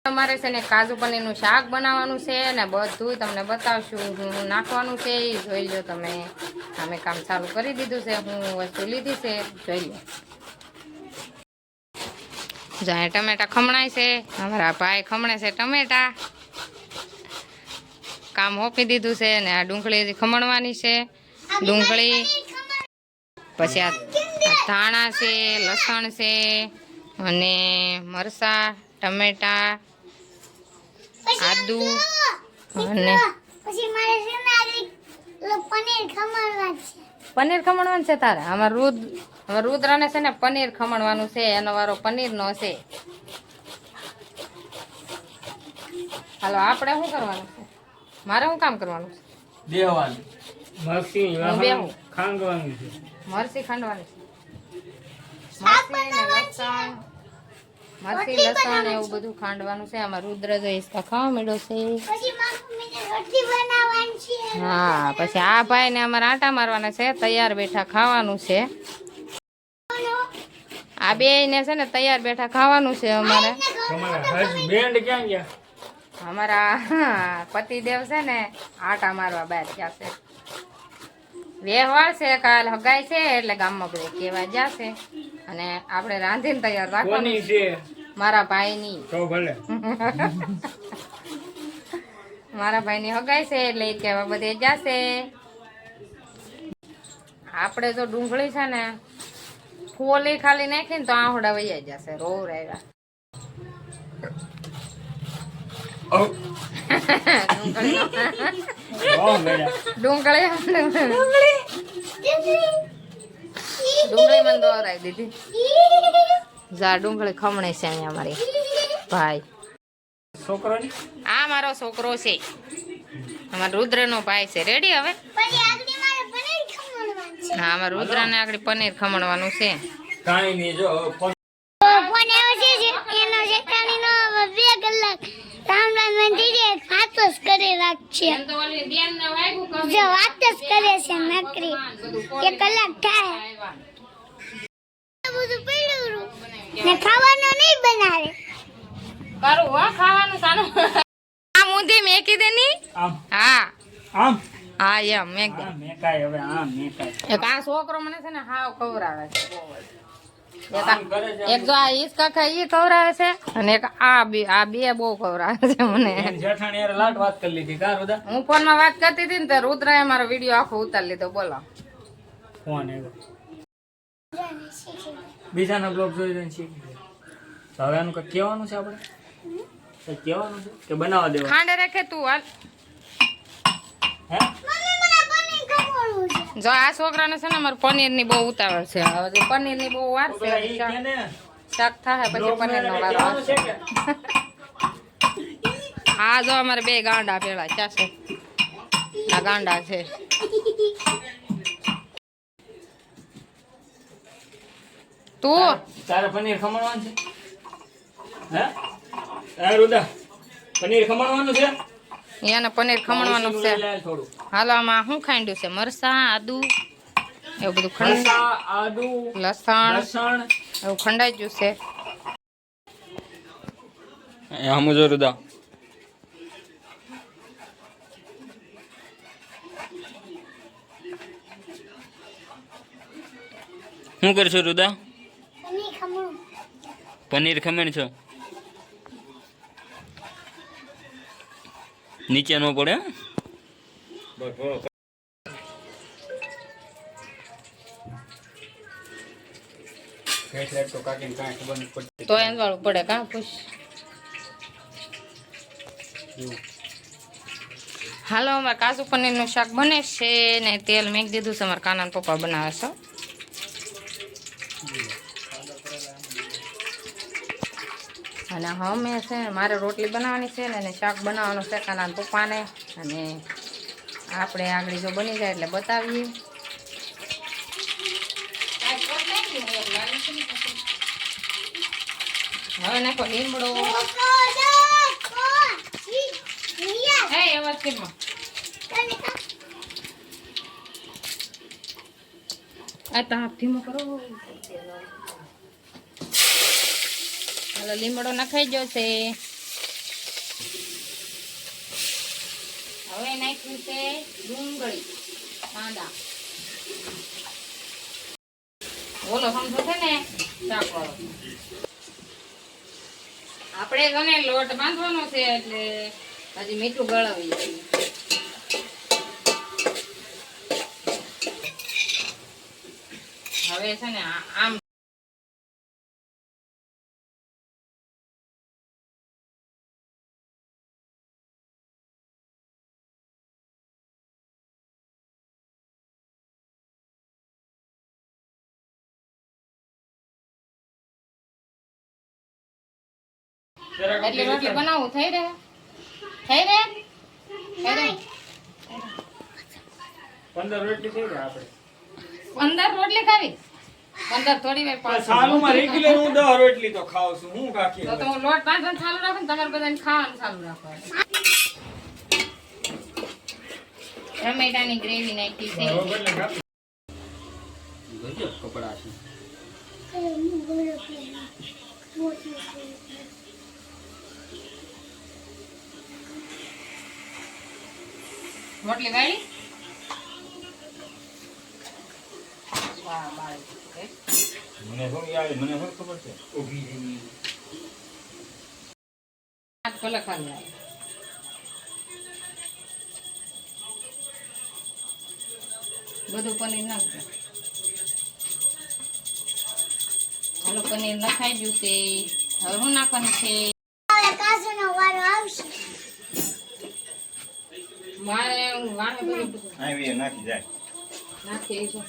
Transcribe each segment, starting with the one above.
અમારે છે ને કાજુ પનીરનું શાક બનાવવાનું છે ને બધું તમને બતાવશું હું નાખવાનું છે એ જોઈ લો તમે અમે કામ ચાલુ કરી દીધું છે હું વસ્તુ લીધી છે જોઈ લો જાય ટમેટા ખમણાય છે અમારા ભાઈ ખમણે છે ટમેટા કામ હોપી દીધું છે ને આ ડુંગળી ખમણવાની છે ડુંગળી પછી આ ધાણા છે લસણ છે અને મરચાં ટમેટા આદુ અને પનીર ખમણવાનું છે તારે અમાર રુદ્રને છે ને પનીર ખમણવાનું છે એનો વારો પનીરનો છે હાલો આપણે શું કરવાનું છે મારે શું કામ કરવાનું છે દેવાનું મરસી ખાંડવાની છે મરસી ખાંડવાની છે મરસી લસણ એવું બધું ખાંડવાનું છે આમાં રુદ્ર જો ઈસકા ખાવા મળ્યો છે હા પછી આ ભાઈ ને અમારે આટા મારવાના છે તૈયાર બેઠા ખાવાનું છે આ બે ને છે ને તૈયાર બેઠા ખાવાનું છે અમારે અમારા પતિદેવ છે ને આટા મારવા બહાર ગયા છે વ્યવહાર છે કાલ હગાઈ છે એટલે ગામમાં બધે કેવા જશે અને આપણે રાંધીને તૈયાર રાખવાનું છે મારા ભાઈની મારા ભાઈની હગાઈ છે એટલે એ કેવા બધે જશે આપણે જો ડુંગળી છે ને ફોલી ખાલી નાખીને તો આહોડા વૈયા જશે રો રહેવા ડુંગળી મને દોરાઈ દીધી જા ડુંગળી ખમણે છે અહીંયા મારી ભાઈ આ મારો છોકરો છે અમારા રુદ્ર નો ભાઈ છે રેડી હવે હા અમારા રુદ્ર ને આગળ પનીર ખમણવાનું છે ખાવાનું નહીં બનાવે કરું હો ખાવાનું સાનું આમ ઊંધી મેકી દે ની હા આમ હા એમ મેક દે મેકાય હવે આમ મેકાય એક આ છોકરો મને છે ને હાવ ખવરાવે છે એક જો આ ઈસ કાકા ઈ ખવરાવે છે અને એક આ બે બહુ ખવરાવે છે મને જેઠાણી યાર લાટ વાત કરી લીધી કા રુદા હું ફોન માં વાત કરતી હતી ને તો રુદ્રાએ મારો વિડીયો આખો ઉતારી લીધો બોલો ફોન એવો બીજાના બ્લોગ જોઈ જોઈને શીખી તો હવે આનું કંઈક કહેવાનું છે આપણે કંઈક કહેવાનું છે કે બનાવવા દેવા ખાંડે રાખે તું હાલ હે જો આ છોકરાને છે ને મારે પનીર ની બહુ ઉતાવળ છે હવે પનીર ની બહુ વાર છે શાક થાય પછી પનીર નો વારો આવશે આ જો અમારે બે ગાંડા પેલા ચાસે આ ગાંડા છે તું તારે પનીર ખમણવાનું છે હે રુદા પનીર ખમણવાનું છે એને પનીર ખમણવાનું છે થોડું હાલો આમાં શું ખાંડ્યું છે મરચાં આદુ એવું બધું ખંડ આદુ લસણ એવું ખંડાઈ ગયું છે હમ જો રુદા શું કરશો રુદા પનીર ખમણ છો નીચે ન પડે તો એમ વાળું પડે કા પૂછ હાલો અમારે કાજુ પનીર નું શાક બને છે ને તેલ મેક દીધું છે અમારા કાના પપ્પા બનાવે છે અને અમે છે મારે રોટલી બનાવવાની છે ને શાક બનાવવાનું છે કાના પપ્પાને અને આપણે આગળ જો બની જાય એટલે બતાવીએ હવે નાખો લીમડો આ તાપ ધીમો કરો હાલો લીમડો નખાઈ ગયો છે નાખ્યું છે ડુંગળી કાંદા. ઓલો સમજો છે ને શાક વાળો. આપણે છે ને લોટ બાંધવાનો છે એટલે હજી મીઠું ગળાવી છીએ. હવે છે ને આમ એટલે રોટલી બનાવું થઈ રહે 15 રોટલી થઈ ગયા આપણે. 15 રોટલી ખાવી 15 થોડી વાર પાછું. સાલુમાં રેગ્યુલર હું 10 રોટલી તો ખાઉં છું. હું કાકી તો હું લોટ બાંધવાનું ચાલુ રાખું ને તમારે બધાને ખાવાનું ચાલુ રાખવાનું. ટમેટાની ગ્રેવી નાખી છે. કપડા છે. રોટલી વાળી વાહ બાળી. મને શું યાદ મને શું ખબર છે ઊભી રહી હાથ ભલે ખાલી આવે. બધું પનીર નાખજો. હાલો પનીર નખાઈ ગયું છે. હવે શું નાખવાનું છે? કાજુનો વારો આવશે. મારે વાને બધું આવી નાખી જાય. નાખી છે.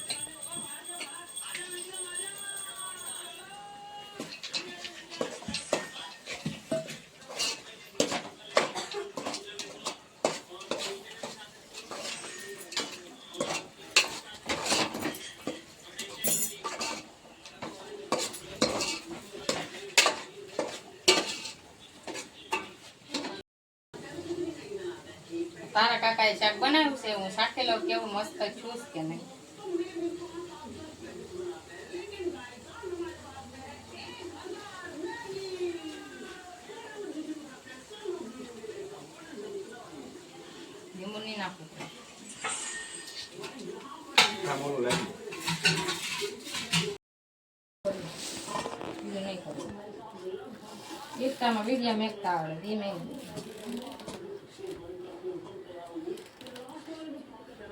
તારા કાકાએ શાક બનાવ્યું છે. હું શાકે લઉં કેવું મસ્ત છું કે નહીં. લીંબુ નહીં નાખું. બીજું નહીં કરું. ગીતામાં બીજા મેકતા આવડે ધીમે.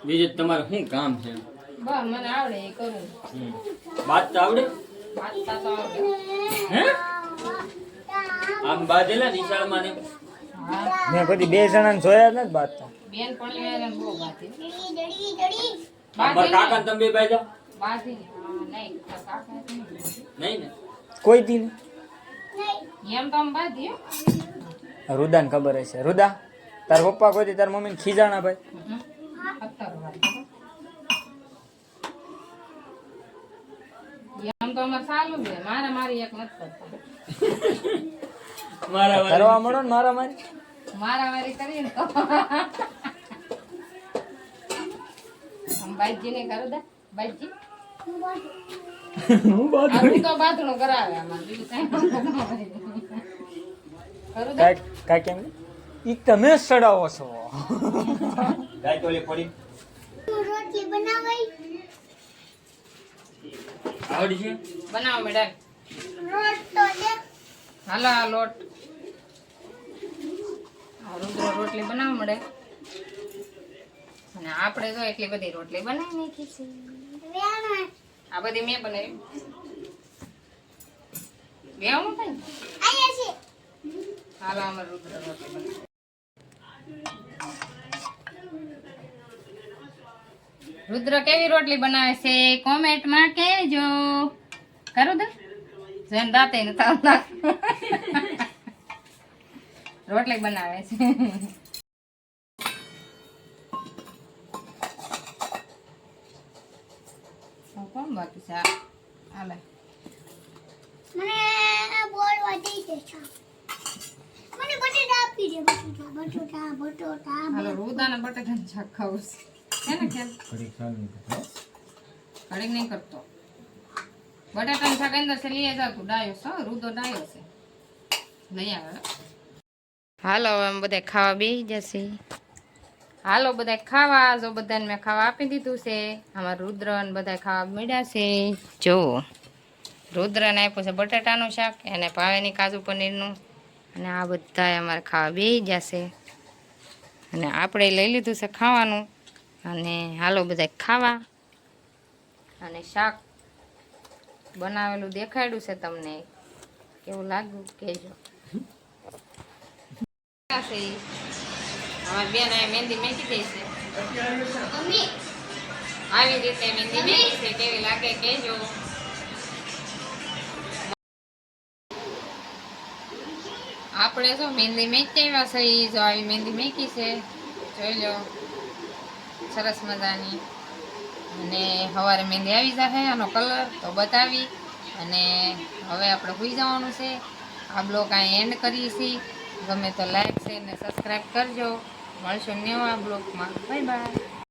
બીજું તમારે શું કામ છે? બસ મને આવડે એ કરું. બાદ તો આવડે? વાંચતા તો આવડે. હે આમ બાજેલા નિશાળમાં ને હા મેં કદી 2 જણાને જોયા નથી બાદતા. બેન પણ લેવાને બહુ બાતી. જડી અમાર કાકા તમે બે ભાઈ જાઓ બાતી નહીં કાકા નહીં. નહીં ને કોઈ દી એમ તો આમ બાતી હો. રુદાને ખબર હશે. રુદા તાર પપ્પા કોઈ દી તાર મમ્મીને ખીજાણા ભાઈ? એમ તો અમારે સારું છે. મારા મારી એક નથી કરતા. કરવા મળો ને મારા મારી. મારા વારી કરીએ ને તો આમ બાઈજી ને કરું દે. બાઈજી હું બાદ આ હું તો બાથણું કરાવે આમાં બીજું કઈ કરું દે. કાઈ કેમ ઈ તમે સડાવો છો. ગાય તોલી પડી રોટલી બનાવાઈ. આવડી છે બનાવો મેડમ. રોટ તો દે. હાલો આ લોટ આ રુદ્ર રોટલી બનાવવા મળે. અને આપણે તો એટલી બધી રોટલી બનાવી નાખી છે. વેણ આ બધી મેં બનાવી. બેવાનું કઈ આયા છે. હાલો અમારે રુદ્ર રોટલી બનાવી. રુદ્ર કેવી રોટલી બનાવે છે કોમેન્ટમાં કહેજો. કરું દે જેમ દાંતે ને તાવ રોટલી બનાવે છે. કોણ બાકી છે? હાલે મને બોલવા દઈ દે છે. મને બટેટા આપી દે. બટેટા હાલો રુદાને બટેટાનું શાક ખાવું છે ને કેમ ઘડીક નહીં કરતો. બટેટાનું શાક અંદર છે લઈ જાવ તું. ડાયો છો રુદો ડાયો છે લઈ આવે. હાલો હવે અમે બધા ખાવા બેસી જશે. હાલો બધા ખાવા. જો બધાને મેં ખાવા આપી દીધું છે. આમાં રુદ્ર ને બધા ખાવા મળ્યા છે. જો રુદ્રને આપ્યું છે બટાટાનું શાક, એને ભાવેની કાજુ પનીરનું, અને આ બધા અમારે ખાવા બેસી જશે. અને આપણે લઈ લીધું છે ખાવાનું. અને હાલો બધા ખાવા. અને શાક બનાવેલું દેખાડ્યું છે તમને, કેવું લાગ્યું કહેજો. અમારી બેન આ મહેંદી મેકી દઈ છે. મમ્મી આવી રીતે મહેંદી મેકી છે, કેવી લાગે કહેજો. આપણે જો મહેંદી મેકી આવ્યા છે, ઈ જો આવી મહેંદી મેકી છે, જોઈ લો સરસ મજાની. અને સવારે મહેંદી આવી જશે, આનો કલર તો બતાવી. અને હવે આપણે સુઈ જવાનું છે. આ બ્લોગ અહીં એન્ડ કરીએ છીએ. ગમે તો લાઈક શેર ને સબસ્ક્રાઈબ કરજો. મળશું નવા બ્લોગમાં. Bye bye.